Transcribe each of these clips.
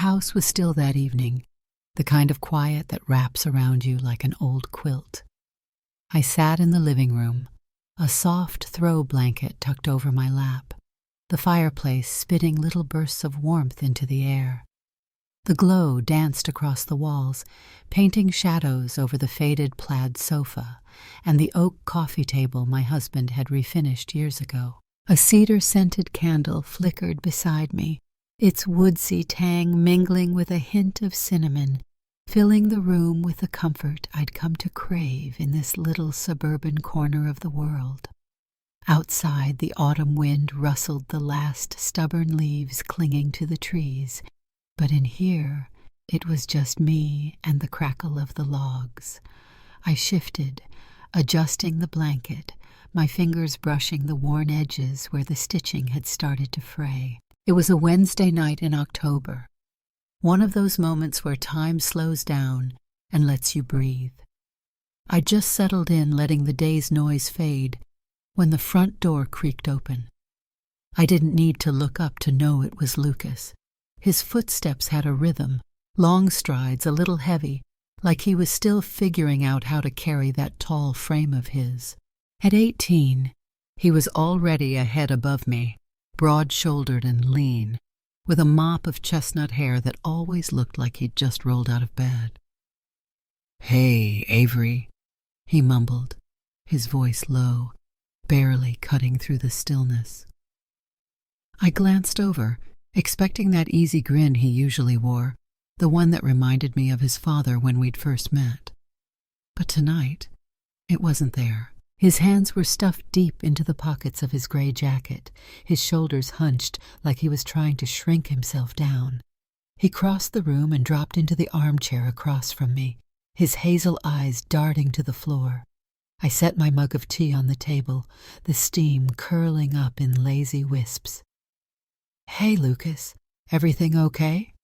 house was still that evening, the kind of quiet that wraps around you like an old quilt. I sat in the living room, a soft throw blanket tucked over my lap, the fireplace spitting little bursts of warmth into the air. The glow danced across the walls, painting shadows over the faded plaid sofa and the oak coffee table my husband had refinished years ago. A cedar-scented candle flickered beside me, its woodsy tang mingling with a hint of cinnamon, filling the room with the comfort I'd come to crave in this little suburban corner of the world. Outside, the autumn wind rustled the last stubborn leaves clinging to the trees, but in here it was just me and the crackle of the logs. I shifted, adjusting the blanket, my fingers brushing the worn edges where the stitching had started to fray. It was a Wednesday night in October, one of those moments where time slows down and lets you breathe. I just settled in, letting the day's noise fade, when the front door creaked open. I didn't need to look up to know it was Lucas. His footsteps had a rhythm, long strides, a little heavy, like he was still figuring out how to carry that tall frame of his. At 18, he was already a head above me, broad-shouldered and lean, with a mop of chestnut hair that always looked like he'd just rolled out of bed. "Hey, Avery," he mumbled, his voice low, barely cutting through the stillness. I glanced over, expecting that easy grin he usually wore, the one that reminded me of his father when we'd first met. But tonight, it wasn't there. His hands were stuffed deep into the pockets of his gray jacket, his shoulders hunched like he was trying to shrink himself down. He crossed the room and dropped into the armchair across from me, his hazel eyes darting to the floor. I set my mug of tea on the table, the steam curling up in lazy wisps. "Hey, Lucas, everything okay?"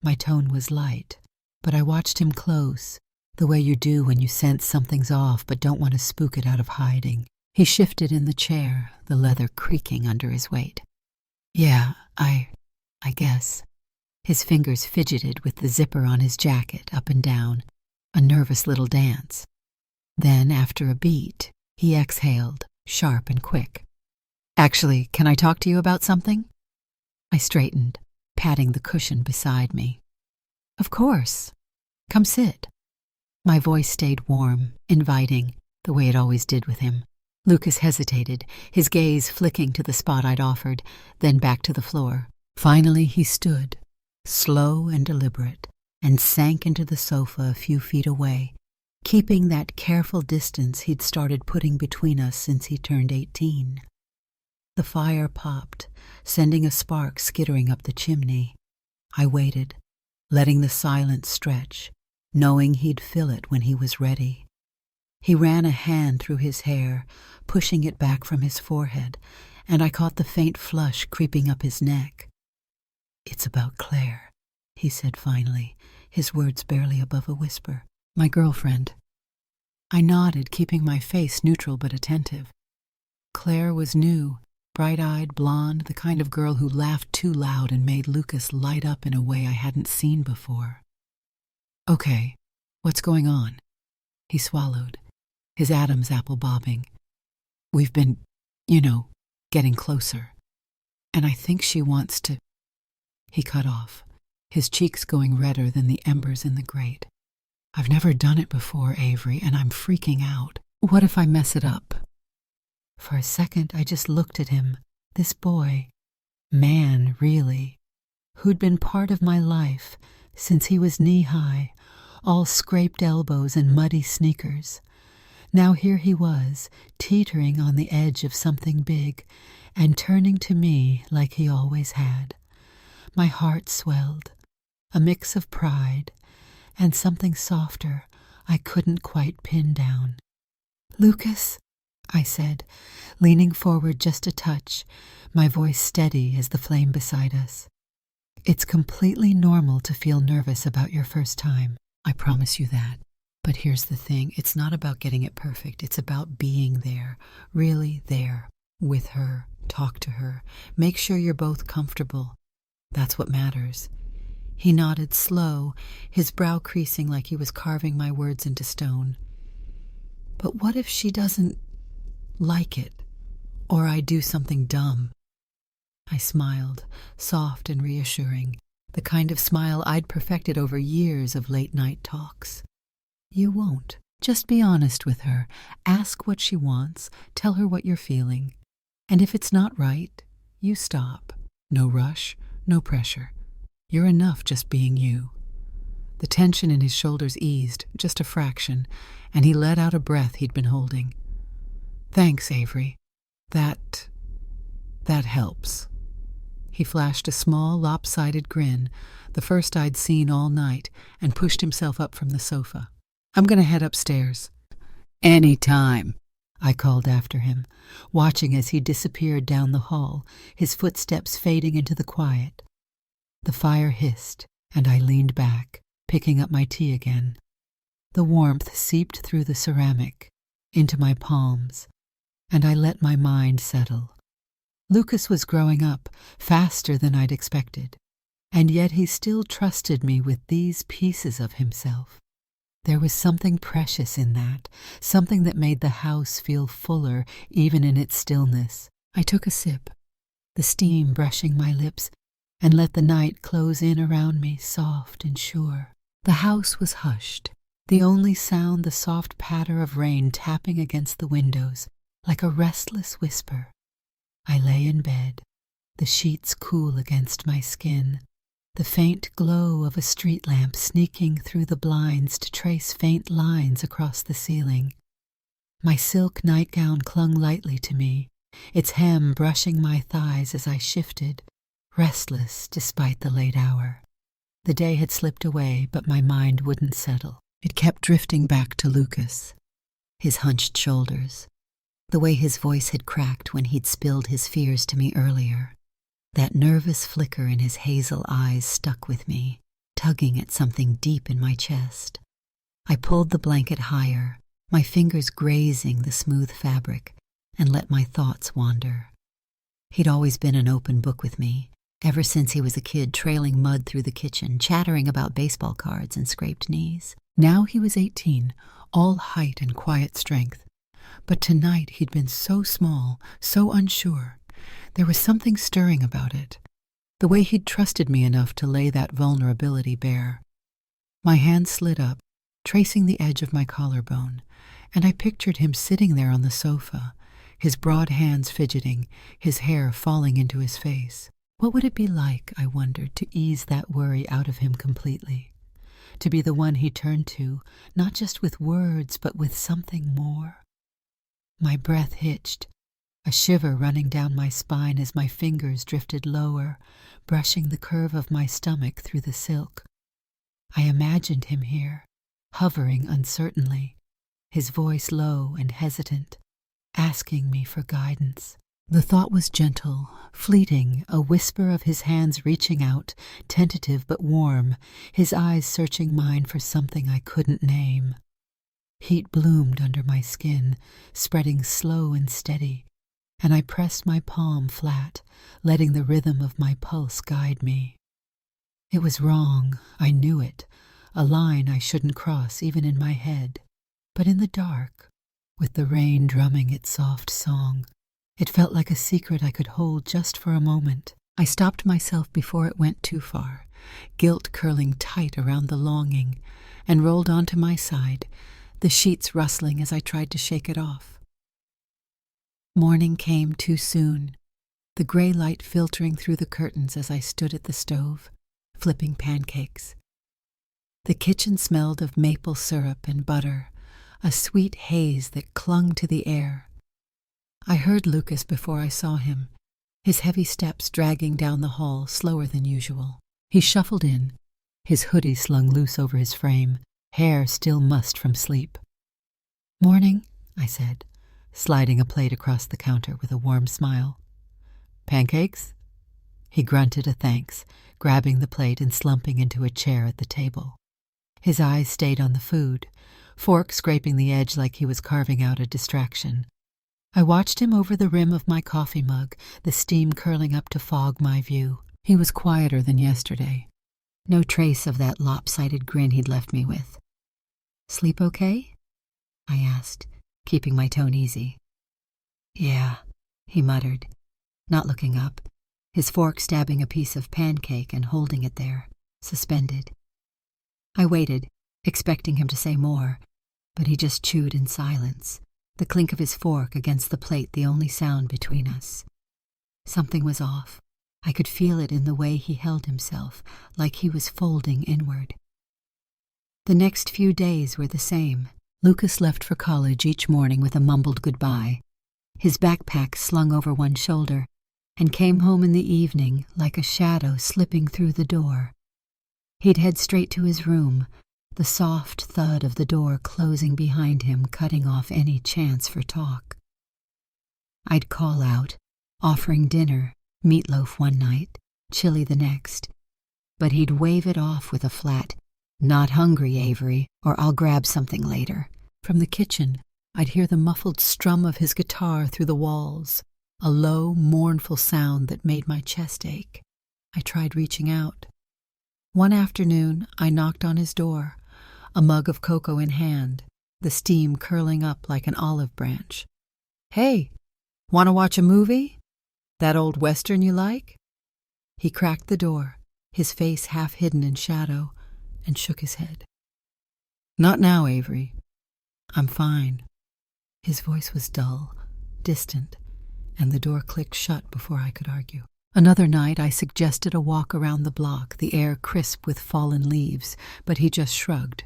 My tone was light, but I watched him close, the way you do when you sense something's off but don't want to spook it out of hiding. He shifted in the chair, the leather creaking under his weight. "Yeah, I guess." His fingers fidgeted with the zipper on his jacket up and down, a nervous little dance. Then, after a beat, he exhaled, sharp and quick. "Actually, can I talk to you about something?" I straightened, patting the cushion beside me. "Of course. Come sit." My voice stayed warm, inviting, the way it always did with him. Lucas hesitated, his gaze flicking to the spot I'd offered, then back to the floor. Finally he stood, slow and deliberate, and sank into the sofa a few feet away, keeping that careful distance he'd started putting between us since he turned 18. The fire popped, sending a spark skittering up the chimney. I waited, letting the silence stretch, knowing he'd fill it when he was ready. He ran a hand through his hair, pushing it back from his forehead, and I caught the faint flush creeping up his neck. "It's about Claire," he said finally, his words barely above a whisper. "My girlfriend." I nodded, keeping my face neutral but attentive. Claire was new, bright-eyed, blonde, the kind of girl who laughed too loud and made Lucas light up in a way I hadn't seen before. "Okay, what's going on?" He swallowed, his Adam's apple bobbing. "We've been, getting closer. And I think she wants to—" He cut off, his cheeks going redder than the embers in the grate. "I've never done it before, Avery, and I'm freaking out. What if I mess it up?" For a second, I just looked at him, this boy, man, really, who'd been part of my life since he was knee-high, all scraped elbows and muddy sneakers. Now here he was, teetering on the edge of something big, and turning to me like he always had. My heart swelled, a mix of pride and something softer I couldn't quite pin down. "Lucas," I said, leaning forward just a touch, my voice steady as the flame beside us. "It's completely normal to feel nervous about your first time. I promise you that. But here's the thing, it's not about getting it perfect. It's about being there, really there, with her. Talk to her. Make sure you're both comfortable. That's what matters. He nodded slow, his brow creasing like he was carving my words into stone. But what if she doesn't like it, or I do something dumb? I smiled, soft and reassuring, the kind of smile I'd perfected over years of late-night talks. You won't. Just be honest with her. Ask what she wants. Tell her what you're feeling. And if it's not right, you stop. No rush, no pressure. You're enough just being you. The tension in his shoulders eased, just a fraction, and he let out a breath he'd been holding. Thanks, Avery. That helps. He flashed a small, lopsided grin, the first I'd seen all night, and pushed himself up from the sofa. I'm going to head upstairs. Any time, I called after him, watching as he disappeared down the hall, his footsteps fading into the quiet. The fire hissed, and I leaned back, picking up my tea again. The warmth seeped through the ceramic, into my palms, and I let my mind settle. Lucas was growing up, faster than I'd expected, and yet he still trusted me with these pieces of himself. There was something precious in that, something that made the house feel fuller even in its stillness. I took a sip, the steam brushing my lips, and let the night close in around me, soft and sure. The house was hushed, the only sound the soft patter of rain tapping against the windows, like a restless whisper. I lay in bed, the sheets cool against my skin, the faint glow of a street lamp sneaking through the blinds to trace faint lines across the ceiling. My silk nightgown clung lightly to me, its hem brushing my thighs as I shifted, restless despite the late hour. The day had slipped away, but my mind wouldn't settle. It kept drifting back to Lucas, his hunched shoulders, the way his voice had cracked when he'd spilled his fears to me earlier. That nervous flicker in his hazel eyes stuck with me, tugging at something deep in my chest. I pulled the blanket higher, my fingers grazing the smooth fabric, and let my thoughts wander. He'd always been an open book with me, ever since he was a kid trailing mud through the kitchen, chattering about baseball cards and scraped knees. Now he was 18, all height and quiet strength. But tonight he'd been so small, so unsure. There was something stirring about it, the way he'd trusted me enough to lay that vulnerability bare. My hand slid up, tracing the edge of my collarbone, and I pictured him sitting there on the sofa, his broad hands fidgeting, his hair falling into his face. What would it be like, I wondered, to ease that worry out of him completely? To be the one he turned to, not just with words, but with something more? My breath hitched, a shiver running down my spine as my fingers drifted lower, brushing the curve of my stomach through the silk. I imagined him here, hovering uncertainly, his voice low and hesitant, asking me for guidance. The thought was gentle, fleeting, a whisper of his hands reaching out, tentative but warm, his eyes searching mine for something I couldn't name. Heat bloomed under my skin, spreading slow and steady, and I pressed my palm flat, letting the rhythm of my pulse guide me. It was wrong, I knew it, a line I shouldn't cross even in my head. But in the dark, with the rain drumming its soft song, it felt like a secret I could hold just for a moment. I stopped myself before it went too far, guilt curling tight around the longing, and rolled onto my side, the sheets rustling as I tried to shake it off. Morning came too soon, the gray light filtering through the curtains as I stood at the stove, flipping pancakes. The kitchen smelled of maple syrup and butter, a sweet haze that clung to the air. I heard Lucas before I saw him, his heavy steps dragging down the hall slower than usual. He shuffled in, his hoodie slung loose over his frame, hair still mussed from sleep. "Morning," I said, sliding a plate across the counter with a warm smile. "Pancakes?" He grunted a thanks, grabbing the plate and slumping into a chair at the table. His eyes stayed on the food, fork scraping the edge like he was carving out a distraction. I watched him over the rim of my coffee mug, the steam curling up to fog my view. He was quieter than yesterday, no trace of that lopsided grin he'd left me with. "Sleep okay?" I asked, keeping my tone easy. "Yeah," he muttered, not looking up, his fork stabbing a piece of pancake and holding it there, suspended. I waited, expecting him to say more, but he just chewed in silence, the clink of his fork against the plate the only sound between us. Something was off. I could feel it in the way he held himself, like he was folding inward. The next few days were the same. Lucas left for college each morning with a mumbled goodbye, his backpack slung over one shoulder, and came home in the evening like a shadow slipping through the door. He'd head straight to his room, the soft thud of the door closing behind him cutting off any chance for talk. I'd call out, offering dinner, meatloaf one night, chili the next, but he'd wave it off with a flat, "Not hungry, Avery, or I'll grab something later." From the kitchen, I'd hear the muffled strum of his guitar through the walls, a low, mournful sound that made my chest ache. I tried reaching out. One afternoon, I knocked on his door, a mug of cocoa in hand, the steam curling up like an olive branch. "Hey, want to watch a movie? That old Western you like?" He cracked the door, his face half hidden in shadow, and shook his head. "Not now, Avery. I'm fine." His voice was dull, distant, and the door clicked shut before I could argue. Another night I suggested a walk around the block, the air crisp with fallen leaves, but he just shrugged.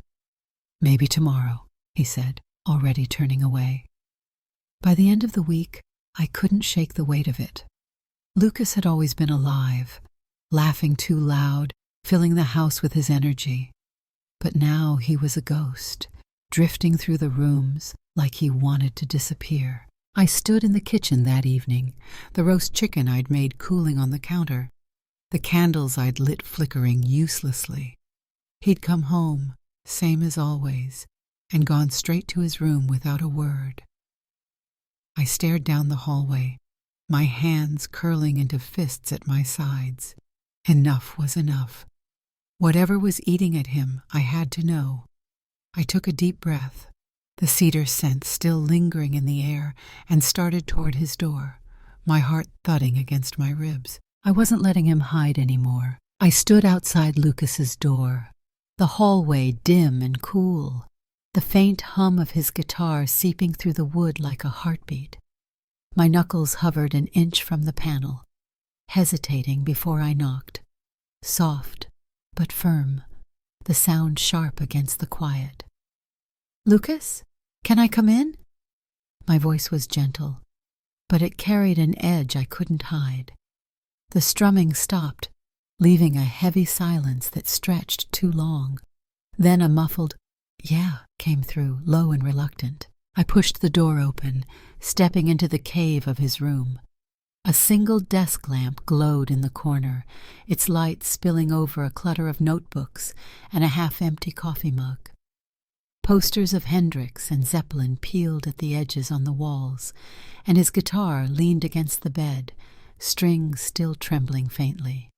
"Maybe tomorrow," he said, already turning away. By the end of the week, I couldn't shake the weight of it. Lucas had always been alive, laughing too loud, filling the house with his energy. But now he was a ghost, drifting through the rooms like he wanted to disappear. I stood in the kitchen that evening, the roast chicken I'd made cooling on the counter, the candles I'd lit flickering uselessly. He'd come home, same as always, and gone straight to his room without a word. I stared down the hallway, my hands curling into fists at my sides. Enough was enough. Whatever was eating at him, I had to know. I took a deep breath, the cedar scent still lingering in the air, and started toward his door, my heart thudding against my ribs. I wasn't letting him hide anymore. I stood outside Lucas's door, the hallway dim and cool, the faint hum of his guitar seeping through the wood like a heartbeat. My knuckles hovered an inch from the panel, hesitating before I knocked, soft but firm, the sound sharp against the quiet. "Lucas, can I come in?" My voice was gentle, but it carried an edge I couldn't hide. The strumming stopped, leaving a heavy silence that stretched too long. Then a muffled, "Yeah," came through, low and reluctant. I pushed the door open, stepping into the cave of his room. A single desk lamp glowed in the corner, its light spilling over a clutter of notebooks and a half-empty coffee mug. Posters of Hendrix and Zeppelin peeled at the edges on the walls, and his guitar leaned against the bed, strings still trembling faintly.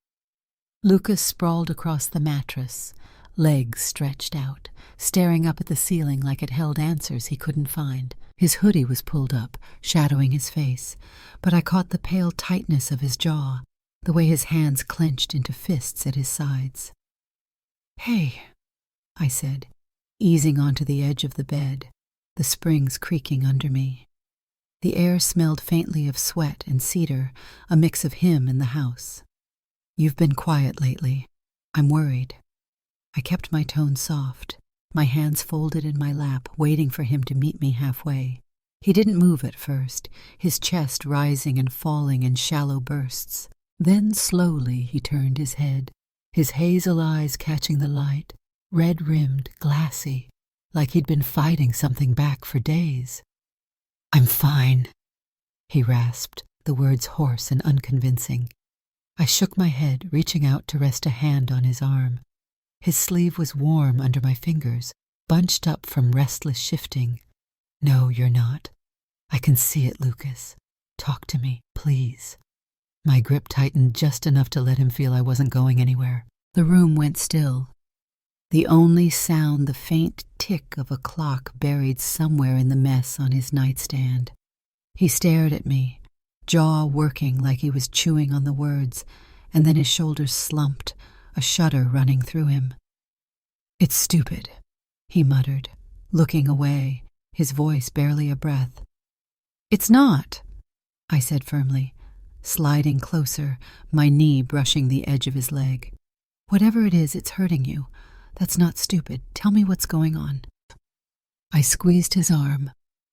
Lucas sprawled across the mattress, legs stretched out, staring up at the ceiling like it held answers he couldn't find. His hoodie was pulled up, shadowing his face, but I caught the pale tightness of his jaw, the way his hands clenched into fists at his sides. "Hey," I said, easing onto the edge of the bed, the springs creaking under me. The air smelled faintly of sweat and cedar, a mix of him and the house. "You've been quiet lately. I'm worried." I kept my tone soft, my hands folded in my lap, waiting for him to meet me halfway. He didn't move at first, his chest rising and falling in shallow bursts. Then slowly he turned his head, his hazel eyes catching the light, red-rimmed, glassy, like he'd been fighting something back for days. "I'm fine," he rasped, the words hoarse and unconvincing. I shook my head, reaching out to rest a hand on his arm. His sleeve was warm under my fingers, bunched up from restless shifting. "No, you're not. I can see it, Lucas. Talk to me, please." My grip tightened just enough to let him feel I wasn't going anywhere. The room went still. The only sound the faint tick of a clock buried somewhere in the mess on his nightstand. He stared at me, jaw working like he was chewing on the words, and then his shoulders slumped, a shudder running through him. "It's stupid," he muttered, looking away, his voice barely a breath. "It's not," I said firmly, sliding closer, my knee brushing the edge of his leg. "Whatever it is, it's hurting you. That's not stupid. Tell me what's going on." I squeezed his arm,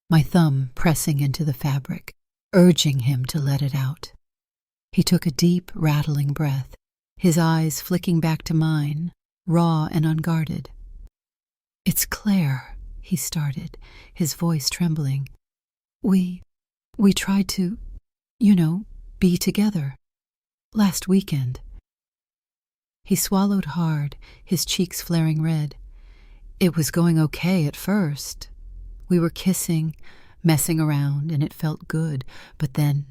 my thumb pressing into the fabric, urging him to let it out. He took a deep, rattling breath, his eyes flicking back to mine, raw and unguarded. "It's Claire," he started, his voice trembling. We tried to, be together. Last weekend." He swallowed hard, his cheeks flaring red. "It was going okay at first. We were kissing, messing around, and it felt good, but then—"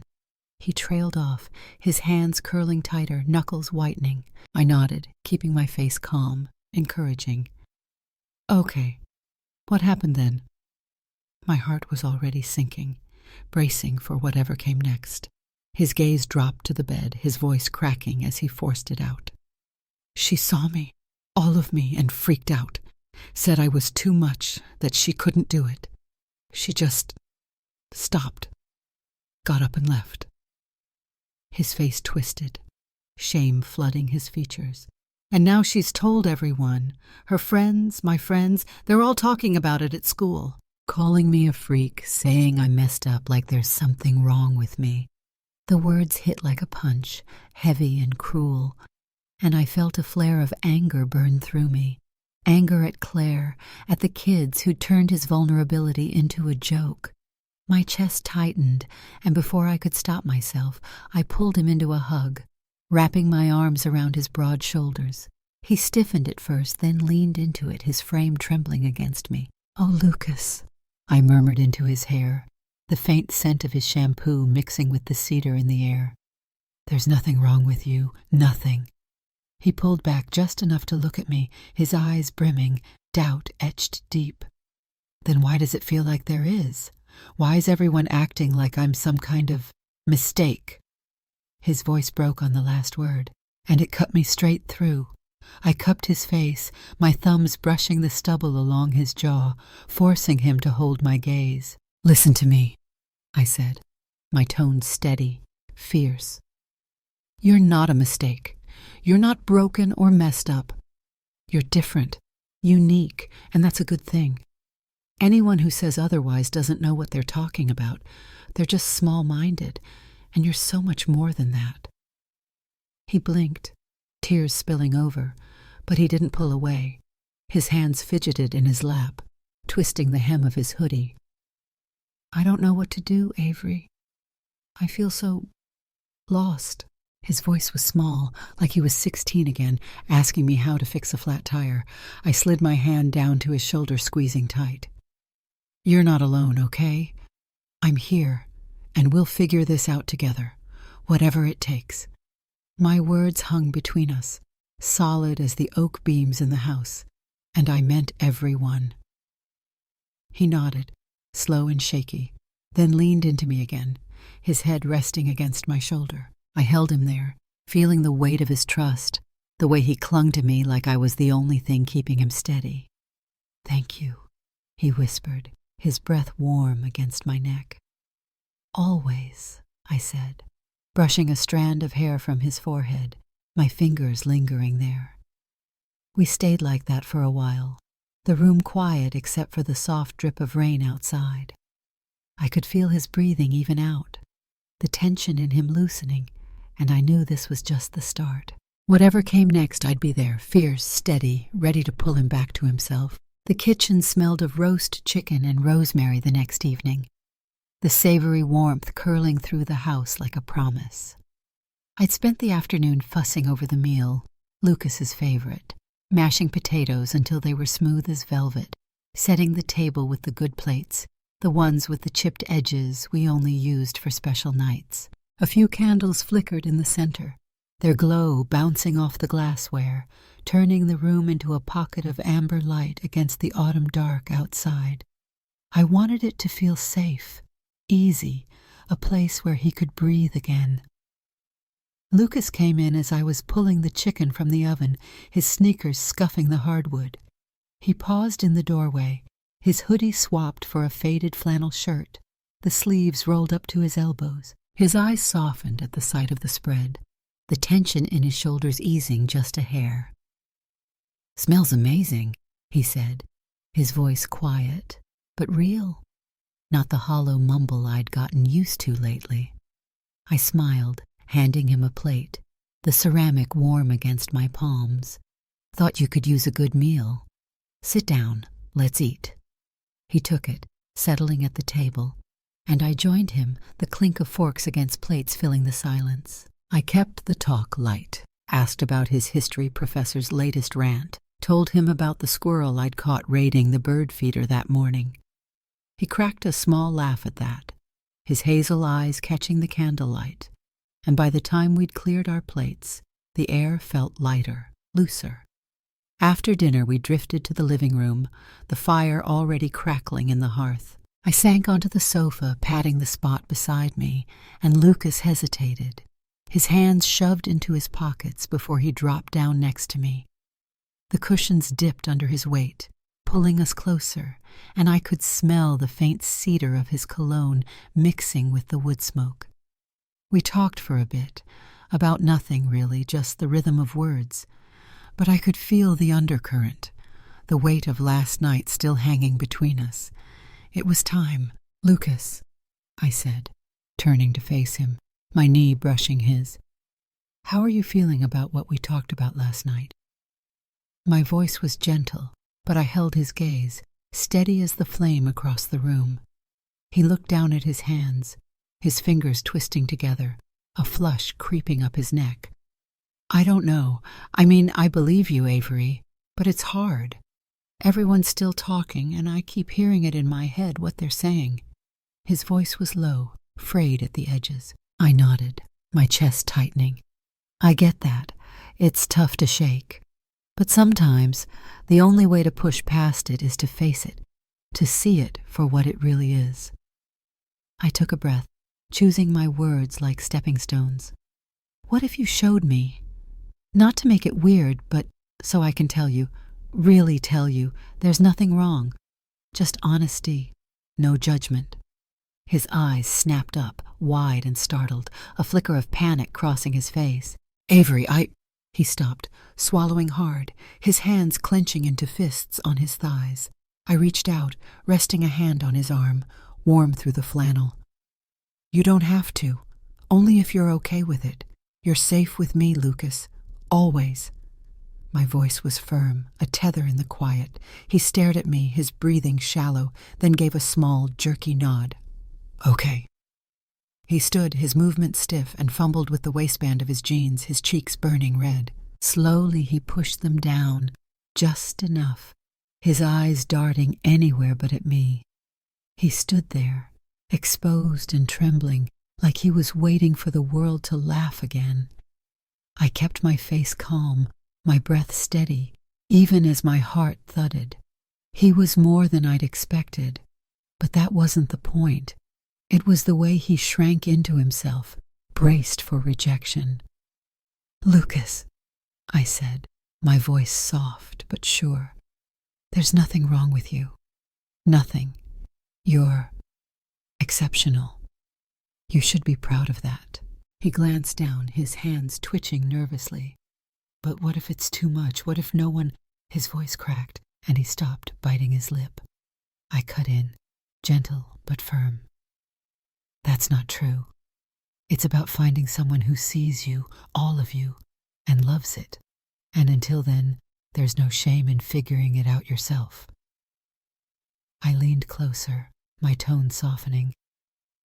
He trailed off, his hands curling tighter, knuckles whitening. I nodded, keeping my face calm, encouraging. "Okay, what happened then?" My heart was already sinking, bracing for whatever came next. His gaze dropped to the bed, his voice cracking as he forced it out. "She saw me, all of me, and freaked out. Said I was too much, that she couldn't do it. She just stopped, got up and left." His face twisted, shame flooding his features. "And now she's told everyone. Her friends, my friends, they're all talking about it at school. Calling me a freak, saying I messed up like there's something wrong with me." The words hit like a punch, heavy and cruel, and I felt a flare of anger burn through me. Anger at Claire, at the kids who turned his vulnerability into a joke. My chest tightened, and before I could stop myself, I pulled him into a hug, wrapping my arms around his broad shoulders. He stiffened at first, then leaned into it, his frame trembling against me. "Oh, Lucas," I murmured into his hair, the faint scent of his shampoo mixing with the cedar in the air. "There's nothing wrong with you, nothing." He pulled back just enough to look at me, his eyes brimming, doubt etched deep. "Then why does it feel like there is? Why is everyone acting like I'm some kind of mistake?" His voice broke on the last word, and it cut me straight through. I cupped his face, my thumbs brushing the stubble along his jaw, forcing him to hold my gaze. "Listen to me," I said, my tone steady, fierce. "You're not a mistake. You're not broken or messed up. You're different, unique, and that's a good thing. Anyone who says otherwise doesn't know what they're talking about. They're just small-minded, and you're so much more than that." He blinked, tears spilling over, but he didn't pull away. His hands fidgeted in his lap, twisting the hem of his hoodie. "I don't know what to do, Avery. I feel so lost." His voice was small, like he was 16 again, asking me how to fix a flat tire. I slid my hand down to his shoulder, squeezing tight. "You're not alone, okay? I'm here, and we'll figure this out together, whatever it takes." My words hung between us, solid as the oak beams in the house, and I meant every one. He nodded, slow and shaky, then leaned into me again, his head resting against my shoulder. I held him there, feeling the weight of his trust, the way he clung to me like I was the only thing keeping him steady. "Thank you," he whispered, his breath warm against my neck. "Always," I said, brushing a strand of hair from his forehead, my fingers lingering there. We stayed like that for a while, the room quiet except for the soft drip of rain outside. I could feel his breathing even out, the tension in him loosening, and I knew this was just the start. Whatever came next, I'd be there, fierce, steady, ready to pull him back to himself. The kitchen smelled of roast chicken and rosemary the next evening, the savory warmth curling through the house like a promise. I'd spent the afternoon fussing over the meal, Lucas's favorite, mashing potatoes until they were smooth as velvet, setting the table with the good plates, the ones with the chipped edges we only used for special nights. A few candles flickered in the center, their glow bouncing off the glassware, turning the room into a pocket of amber light against the autumn dark outside. I wanted it to feel safe, easy, a place where he could breathe again. Lucas came in as I was pulling the chicken from the oven, his sneakers scuffing the hardwood. He paused in the doorway, his hoodie swapped for a faded flannel shirt, the sleeves rolled up to his elbows. His eyes softened at the sight of the spread, the tension in his shoulders easing just a hair. "Smells amazing," he said, his voice quiet, but real, not the hollow mumble I'd gotten used to lately. I smiled, handing him a plate, the ceramic warm against my palms. "Thought you could use a good meal. Sit down, let's eat." He took it, settling at the table, and I joined him, the clink of forks against plates filling the silence. I kept the talk light, asked about his history professor's latest rant, told him about the squirrel I'd caught raiding the bird feeder that morning. He cracked a small laugh at that, his hazel eyes catching the candlelight, and by the time we'd cleared our plates, the air felt lighter, looser. After dinner we drifted to the living room, the fire already crackling in the hearth. I sank onto the sofa, patting the spot beside me, and Lucas hesitated, his hands shoved into his pockets before he dropped down next to me. The cushions dipped under his weight, pulling us closer, and I could smell the faint cedar of his cologne mixing with the wood smoke. We talked for a bit, about nothing really, just the rhythm of words, but I could feel the undercurrent, the weight of last night still hanging between us. It was time. "Lucas," I said, turning to face him, my knee brushing his. "How are you feeling about what we talked about last night?" My voice was gentle, but I held his gaze, steady as the flame across the room. He looked down at his hands, his fingers twisting together, a flush creeping up his neck. "I don't know. I mean, I believe you, Avery, but it's hard. Everyone's still talking, and I keep hearing it in my head what they're saying." His voice was low, frayed at the edges. I nodded, my chest tightening. "I get that. It's tough to shake. But sometimes the only way to push past it is to face it, to see it for what it really is." I took a breath, choosing my words like stepping stones. "What if you showed me? Not to make it weird, but so I can tell you, really tell you, there's nothing wrong. Just honesty, no judgment." His eyes snapped up, wide and startled, a flicker of panic crossing his face. "Avery, He stopped, swallowing hard, his hands clenching into fists on his thighs. I reached out, resting a hand on his arm, warm through the flannel. "You don't have to. Only if you're okay with it. You're safe with me, Lucas. Always." My voice was firm, a tether in the quiet. He stared at me, his breathing shallow, then gave a small, jerky nod. "Okay." He stood, his movement stiff, and fumbled with the waistband of his jeans, his cheeks burning red. Slowly he pushed them down, just enough, his eyes darting anywhere but at me. He stood there, exposed and trembling, like he was waiting for the world to laugh again. I kept my face calm, my breath steady, even as my heart thudded. He was more than I'd expected, but that wasn't the point. It was the way he shrank into himself, braced for rejection. "Lucas," I said, my voice soft but sure, "there's nothing wrong with you. Nothing. You're exceptional. You should be proud of that." He glanced down, his hands twitching nervously. "But what if it's too much? What if no one—" His voice cracked, and he stopped, biting his lip. I cut in, gentle but firm. "That's not true. It's about finding someone who sees you, all of you, and loves it. And until then, there's no shame in figuring it out yourself." I leaned closer, my tone softening.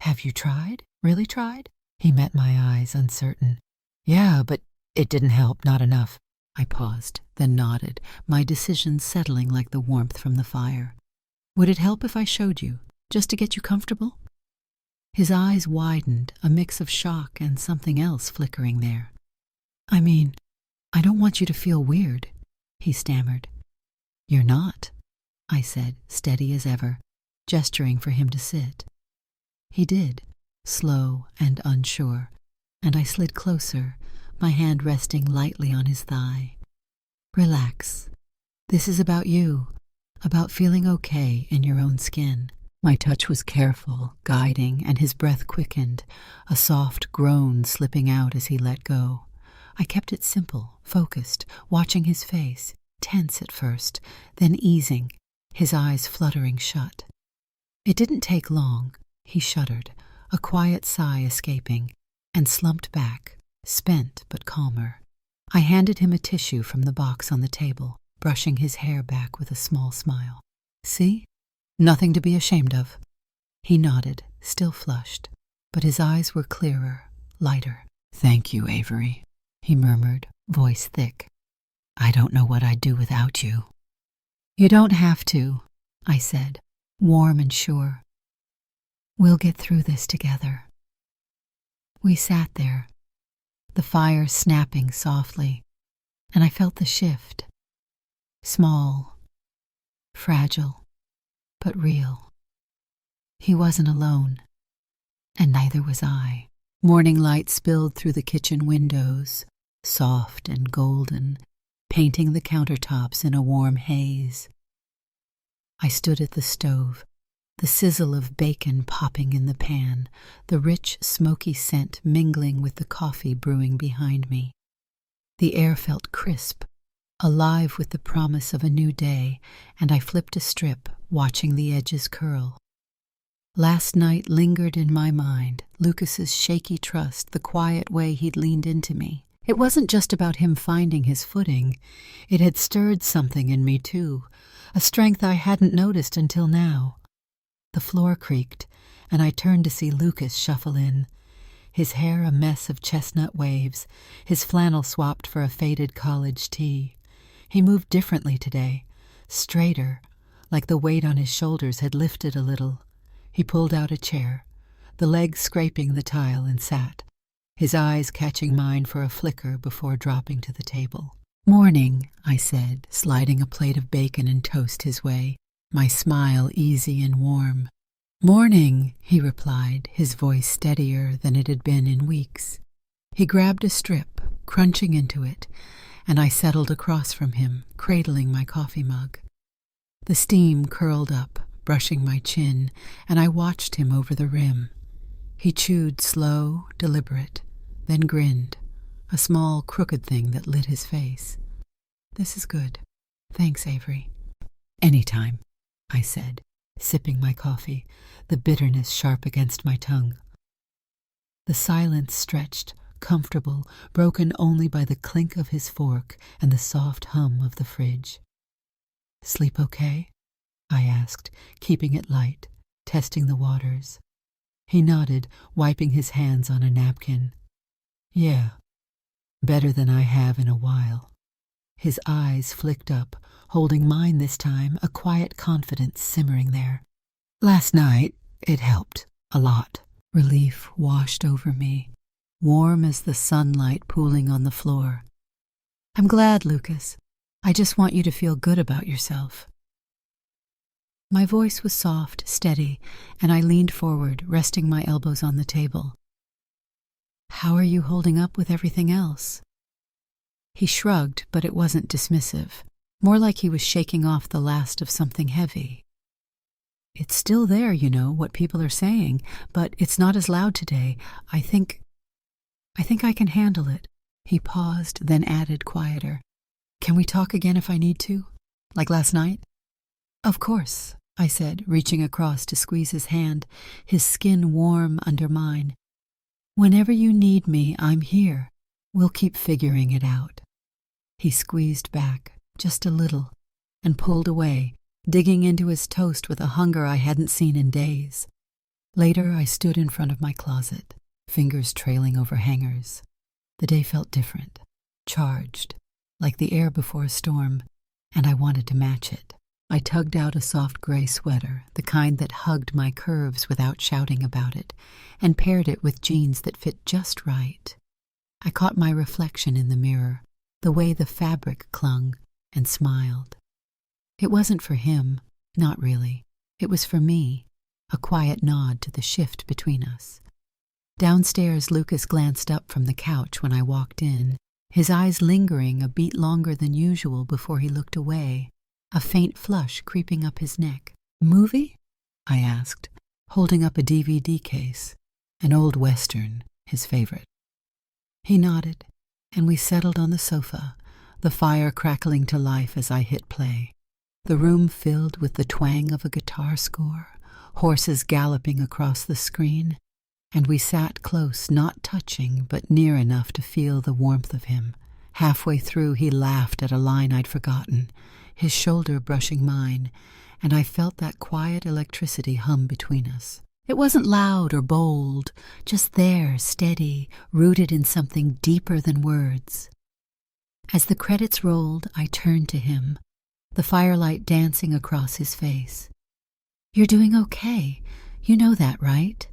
"Have you tried? Really tried?" He met my eyes, uncertain. "Yeah, but it didn't help, not enough." I paused, then nodded, my decision settling like the warmth from the fire. "Would it help if I showed you, just to get you comfortable?" His eyes widened, a mix of shock and something else flickering there. I mean, I don't want you to feel weird, he stammered. You're not, I said, steady as ever, gesturing for him to sit. He did, slow and unsure, and I slid closer, my hand resting lightly on his thigh. Relax. This is about you, about feeling okay in your own skin. My touch was careful, guiding, and his breath quickened, a soft groan slipping out as he let go. I kept it simple, focused, watching his face, tense at first, then easing, his eyes fluttering shut. It didn't take long. He shuddered, a quiet sigh escaping, and slumped back, spent but calmer. I handed him a tissue from the box on the table, brushing his hair back with a small smile. See? Nothing to be ashamed of. He nodded, still flushed, but his eyes were clearer, lighter. Thank you, Avery, he murmured, voice thick. I don't know what I'd do without you. You don't have to, I said, warm and sure. We'll get through this together. We sat there, the fire snapping softly, and I felt the shift. Small, fragile, but real. He wasn't alone, and neither was I. Morning light spilled through the kitchen windows, soft and golden, painting the countertops in a warm haze. I stood at the stove, the sizzle of bacon popping in the pan, the rich, smoky scent mingling with the coffee brewing behind me. The air felt crisp, alive with the promise of a new day, and I flipped a strip, watching the edges curl. Last night lingered in my mind, Lucas's shaky trust, the quiet way he'd leaned into me. It wasn't just about him finding his footing. It had stirred something in me, too, a strength I hadn't noticed until now. The floor creaked, and I turned to see Lucas shuffle in, his hair a mess of chestnut waves, his flannel swapped for a faded college tee. He moved differently today, straighter, like the weight on his shoulders had lifted a little. He pulled out a chair, the legs scraping the tile, and sat, his eyes catching mine for a flicker before dropping to the table. Morning, I said, sliding a plate of bacon and toast his way, my smile easy and warm. Morning, he replied, his voice steadier than it had been in weeks. He grabbed a strip, crunching into it, and I settled across from him, cradling my coffee mug. The steam curled up, brushing my chin, and I watched him over the rim. He chewed slow, deliberate, then grinned, a small, crooked thing that lit his face. This is good. Thanks, Avery. Anytime, I said, sipping my coffee, the bitterness sharp against my tongue. The silence stretched, comfortable, broken only by the clink of his fork and the soft hum of the fridge. Sleep okay? I asked, keeping it light, testing the waters. He nodded, wiping his hands on a napkin. Yeah, better than I have in a while. His eyes flicked up, holding mine this time, a quiet confidence simmering there. Last night, it helped, a lot. Relief washed over me, warm as the sunlight pooling on the floor. I'm glad, Lucas. I just want you to feel good about yourself. My voice was soft, steady, and I leaned forward, resting my elbows on the table. How are you holding up with everything else? He shrugged, but it wasn't dismissive, more like he was shaking off the last of something heavy. It's still there, you know, what people are saying, but it's not as loud today. I think I can handle it. He paused, then added quieter. Can we talk again if I need to? Like last night? Of course, I said, reaching across to squeeze his hand, his skin warm under mine. Whenever you need me, I'm here. We'll keep figuring it out. He squeezed back, just a little, and pulled away, digging into his toast with a hunger I hadn't seen in days. Later, I stood in front of my closet, fingers trailing over hangers. The day felt different, charged, like the air before a storm, and I wanted to match it. I tugged out a soft gray sweater, the kind that hugged my curves without shouting about it, and paired it with jeans that fit just right. I caught my reflection in the mirror, the way the fabric clung, and smiled. It wasn't for him, not really. It was for me, a quiet nod to the shift between us. Downstairs, Lucas glanced up from the couch when I walked in, his eyes lingering a beat longer than usual before he looked away, a faint flush creeping up his neck. "Movie?" I asked, holding up a DVD case, an old Western, his favorite. He nodded, and we settled on the sofa, the fire crackling to life as I hit play. The room filled with the twang of a guitar score, horses galloping across the screen, and we sat close, not touching, but near enough to feel the warmth of him. Halfway through, he laughed at a line I'd forgotten, his shoulder brushing mine, and I felt that quiet electricity hum between us. It wasn't loud or bold, just there, steady, rooted in something deeper than words. As the credits rolled, I turned to him, the firelight dancing across his face. "You're doing okay. You know that, right?"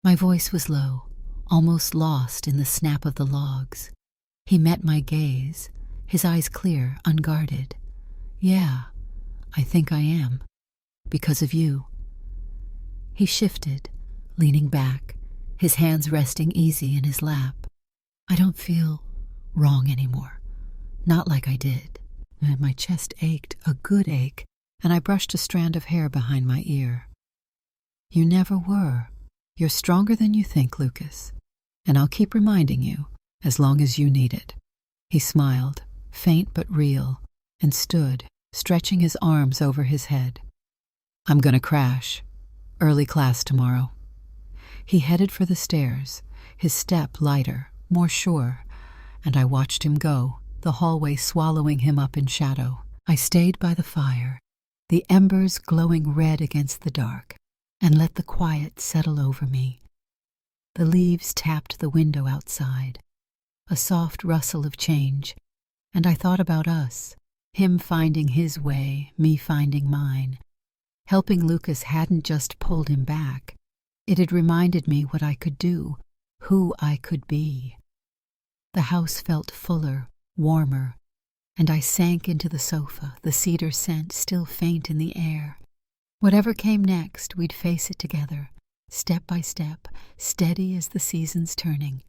My voice was low, almost lost in the snap of the logs. He met my gaze, his eyes clear, unguarded. "Yeah, I think I am. Because of you." He shifted, leaning back, his hands resting easy in his lap. "I don't feel wrong anymore. Not like I did." And my chest ached, a good ache, and I brushed a strand of hair behind my ear. "You never were. You're stronger than you think, Lucas. And I'll keep reminding you, as long as you need it." He smiled, faint but real, and stood, stretching his arms over his head. "I'm gonna crash. Early class tomorrow." He headed for the stairs, his step lighter, more sure, and I watched him go, the hallway swallowing him up in shadow. I stayed by the fire, the embers glowing red against the dark, and let the quiet settle over me. The leaves tapped the window outside, a soft rustle of change, and I thought about us, him finding his way, me finding mine. Helping Lucas hadn't just pulled him back. It had reminded me what I could do, who I could be. The house felt fuller, warmer, and I sank into the sofa, the cedar scent still faint in the air. Whatever came next, we'd face it together, step by step, steady as the seasons turning.